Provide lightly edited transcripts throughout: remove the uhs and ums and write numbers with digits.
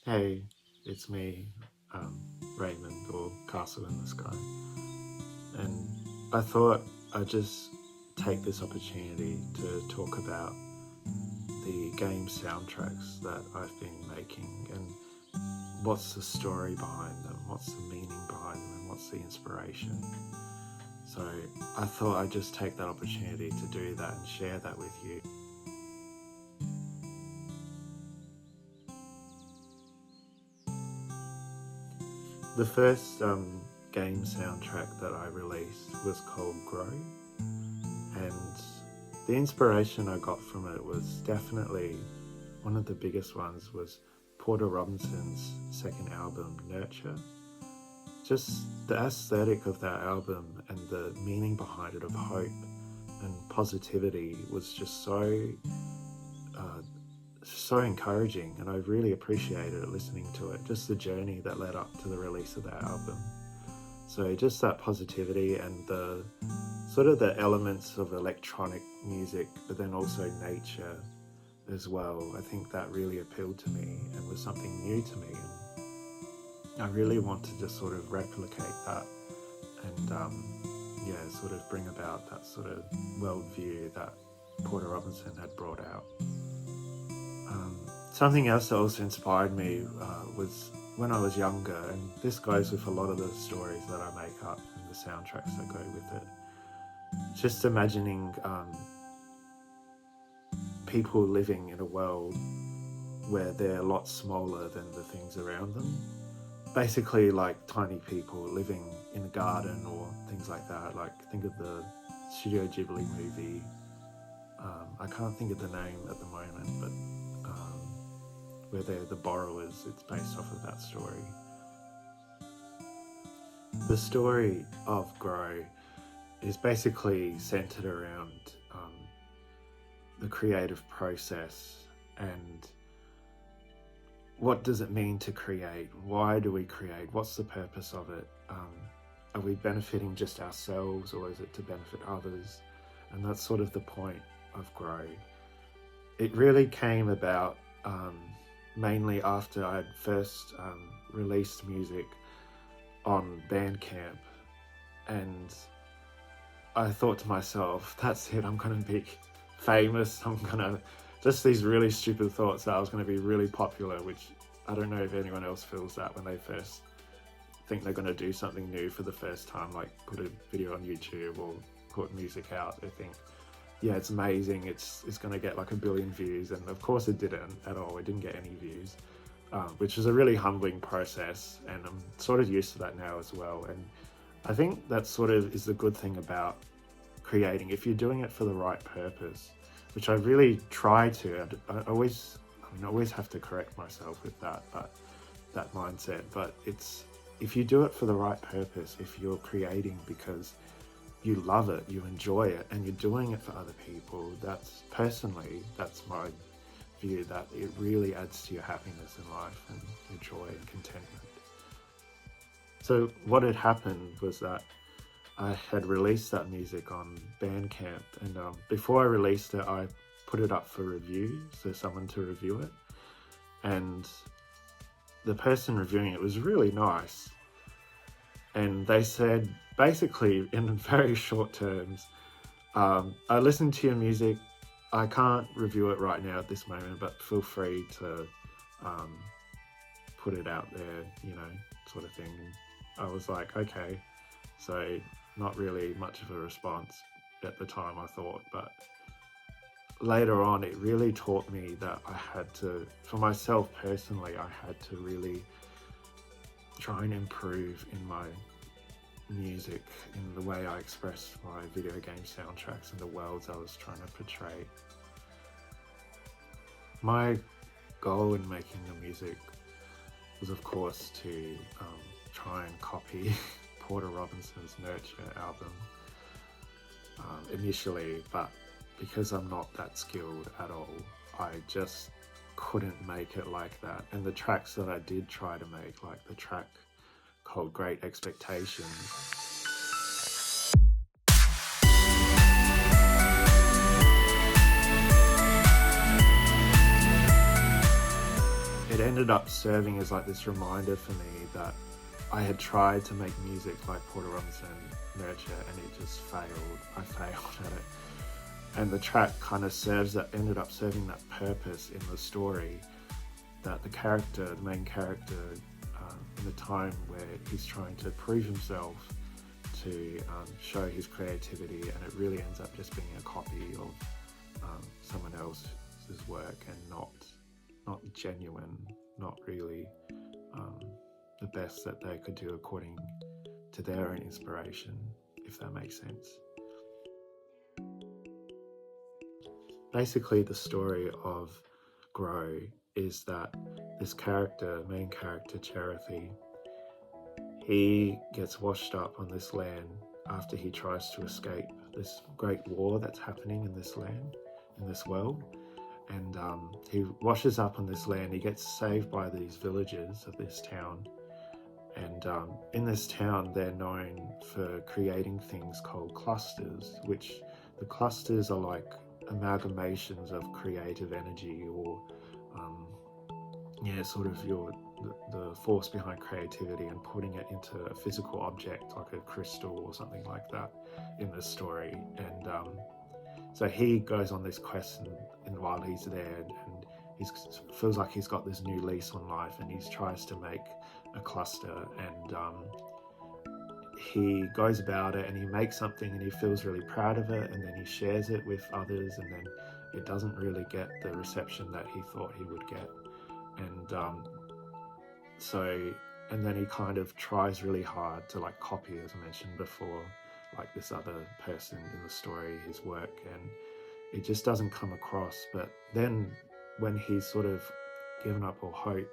Hey, it's me, um, Raymond, or Castle in the Sky. And I thought I'd just take this opportunity to talk about the game soundtracks that I've been making and what's the story behind them, what's the meaning behind them, and what's the inspiration. So I thought I'd just take that opportunity to do that and share that with you. The first game soundtrack that I released was called Grow, and the inspiration I got from it was definitely one of the biggest ones was Porter Robinson's second album, Nurture. Just the aesthetic of that album and the meaning behind it of hope and positivity was just uh, so encouraging, and I really appreciated listening to it, just the journey that led up to the release of that album. So just that positivity and the sort of the elements of electronic music, but then also nature as well. I think that really appealed to me and was something new to me. And I really want to just sort of replicate that and sort of bring about that sort of worldview that Porter Robinson had brought out. Something else that also inspired me was when I was younger, and this goes with a lot of the stories that I make up and the soundtracks that go with it. Just imagining people living in a world where they're a lot smaller than the things around them. Basically like tiny people living in a garden or things like that. Like think of the Studio Ghibli movie. I can't think of the name at the moment, but where they're the borrowers, it's based off of that story. The story of Grow is basically centered around the creative process and what does it mean to create? Why do we create? What's the purpose of it? Are we benefiting just ourselves, or is it to benefit others? And that's sort of the point of Grow. It really came about mainly after I had first released music on Bandcamp, and I thought to myself, that's it, I'm going to be famous, I'm going to, just these really stupid thoughts that I was going to be really popular, which I don't know if anyone else feels that when they first think they're going to do something new for the first time, like put a video on YouTube or put music out. They think, yeah, it's amazing, it's going to get like 1 billion views, and of course it didn't at all. It didn't get any views, which is a really humbling process, and I'm sort of used to that now as well. And I think that sort of is the good thing about creating, if you're doing it for the right purpose, which I really try to. I always have to correct myself with that mindset, but it's, if you do it for the right purpose, if you're creating because you love it, you enjoy it, and you're doing it for other people, that's my view, that it really adds to your happiness in life and your joy and contentment. So what had happened was that I had released that music on Bandcamp, and before I released it, I put it up for review, so someone to review it, and the person reviewing it was really nice, and they said, basically in very short terms, I listened to your music, I can't review it right now at this moment, but feel free to put it out there, sort of thing. I was like, okay. So not really much of a response at the time, I thought, but later on it really taught me that I had to, for myself personally, I had to really try and improve in my music, in the way I expressed my video game soundtracks and the worlds I was trying to portray. My goal in making the music was, of course, to try and copy Porter Robinson's Nurture album initially, but because I'm not that skilled at all, I just couldn't make it like that. And the tracks that I did try to make, like the track called Great Expectations, it ended up serving as like this reminder for me that I had tried to make music like Porter Robinson, Nurture, and it just failed. I failed at it. And the track kind of ended up serving that purpose in the story, that the main character, in a time where he's trying to prove himself, to show his creativity, and it really ends up just being a copy of someone else's work, and not genuine, not really the best that they could do according to their own inspiration, if that makes sense. Basically, the story of Grow is that this main character, Cherothy, he gets washed up on this land after he tries to escape this great war that's happening in this land, in this world. And he washes up on this land. He gets saved by these villagers of this town. And in this town, they're known for creating things called clusters, which the clusters are like amalgamations of creative energy, or sort of the force behind creativity, and putting it into a physical object like a crystal or something like that in the story. And so he goes on this quest, and while he's there, and he feels like he's got this new lease on life, and he tries to make a cluster, and he goes about it, and he makes something, and he feels really proud of it, and then he shares it with others, and then it doesn't really get the reception that he thought he would get. And then he kind of tries really hard to like copy, as I mentioned before, like this other person in the story, his work, and it just doesn't come across. But then when he's sort of given up all hope,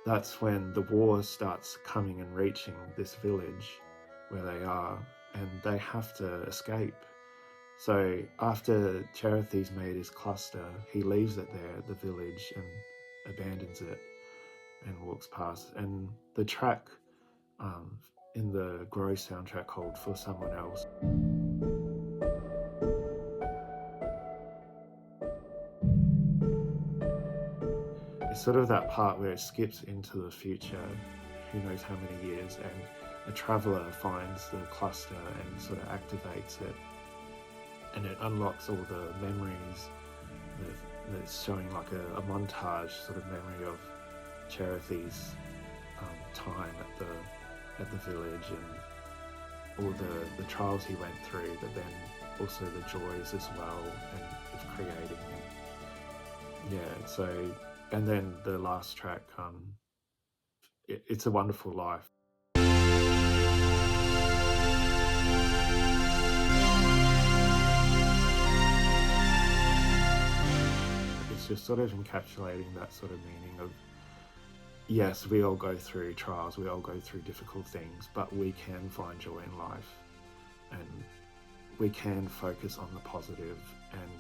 that's when the war starts coming and reaching this village where they are, and they have to escape. So after Cherothy's made his cluster, he leaves it there at the village and abandons it and walks past. And the track in the Grow soundtrack called For Someone Else, it's sort of that part where it skips into the future, who knows how many years, and a traveller finds the cluster and sort of activates it, and it unlocks all the memories. It's showing like a montage sort of memory of Cherothy's time at the village, and all the trials he went through, but then also the joys as well, and of creating. And then the last track, It's a Wonderful Life. It's just sort of encapsulating that sort of meaning of, yes, we all go through trials, we all go through difficult things, but we can find joy in life, and we can focus on the positive. And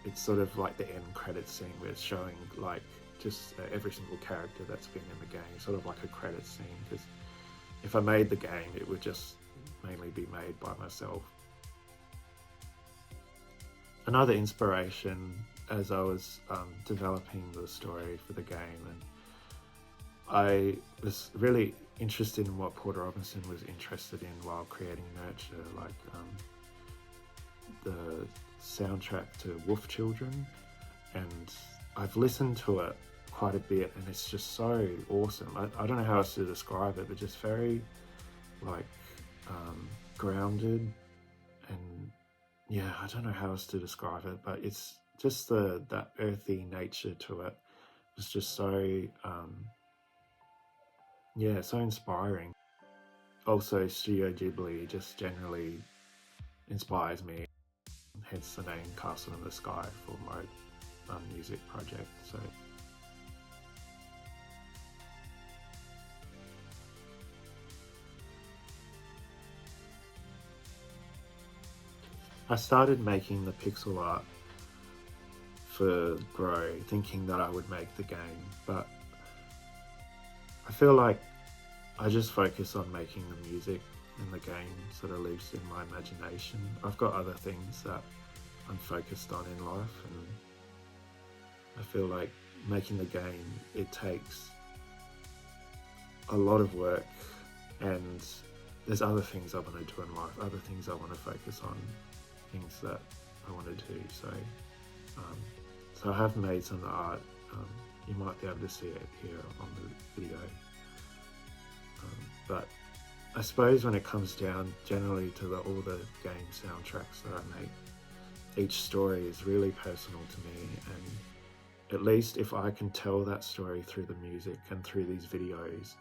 it's sort of like the end credits scene where it's showing like just every single character that's been in the game, sort of like a credits scene, because if I made the game, it would just mainly be made by myself. Another inspiration as I was developing the story for the game, and I was really interested in what Porter Robinson was interested in while creating Nurture, like the soundtrack to Wolf Children, and I've listened to it quite a bit, and it's just so awesome. I don't know how else to describe it, but just very like grounded, and I don't know how else to describe it, but it's just that earthy nature to it. It's just so so inspiring. Also, Studio Ghibli just generally inspires me, hence the name Castle in the Sky for my music project. So I started making the pixel art for Grow thinking that I would make the game, but I feel like I just focus on making the music, and the game sort of lives in my imagination. I've got other things that I'm focused on in life, and I feel like making the game, it takes a lot of work, and there's other things I want to do in life, other things I want to focus on, things that I want to do. So I have made some art. You might be able to see it here on the video. But I suppose when it comes down generally to all the game soundtracks that I make, each story is really personal to me, and at least if I can tell that story through the music and through these videos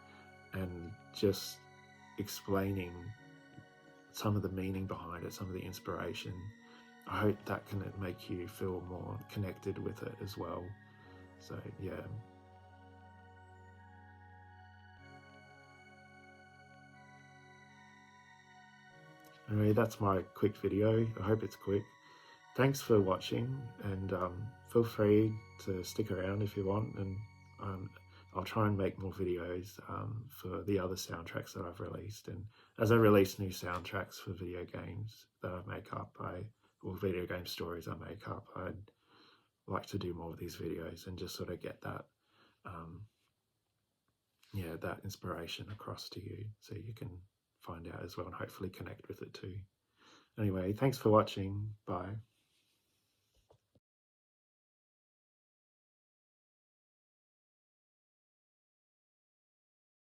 and just explaining some of the meaning behind it, some of the inspiration, I hope that can make you feel more connected with it as well. So yeah. Anyway, that's my quick video. I hope it's quick. Thanks for watching, and feel free to stick around if you want, and I'll try and make more videos for the other soundtracks that I've released. And as I release new soundtracks for video games that I make up, or video game stories I make up, I'd like to do more of these videos and just sort of get that that inspiration across to you, so you can find out as well and hopefully connect with it too. Anyway, thanks for watching. Bye.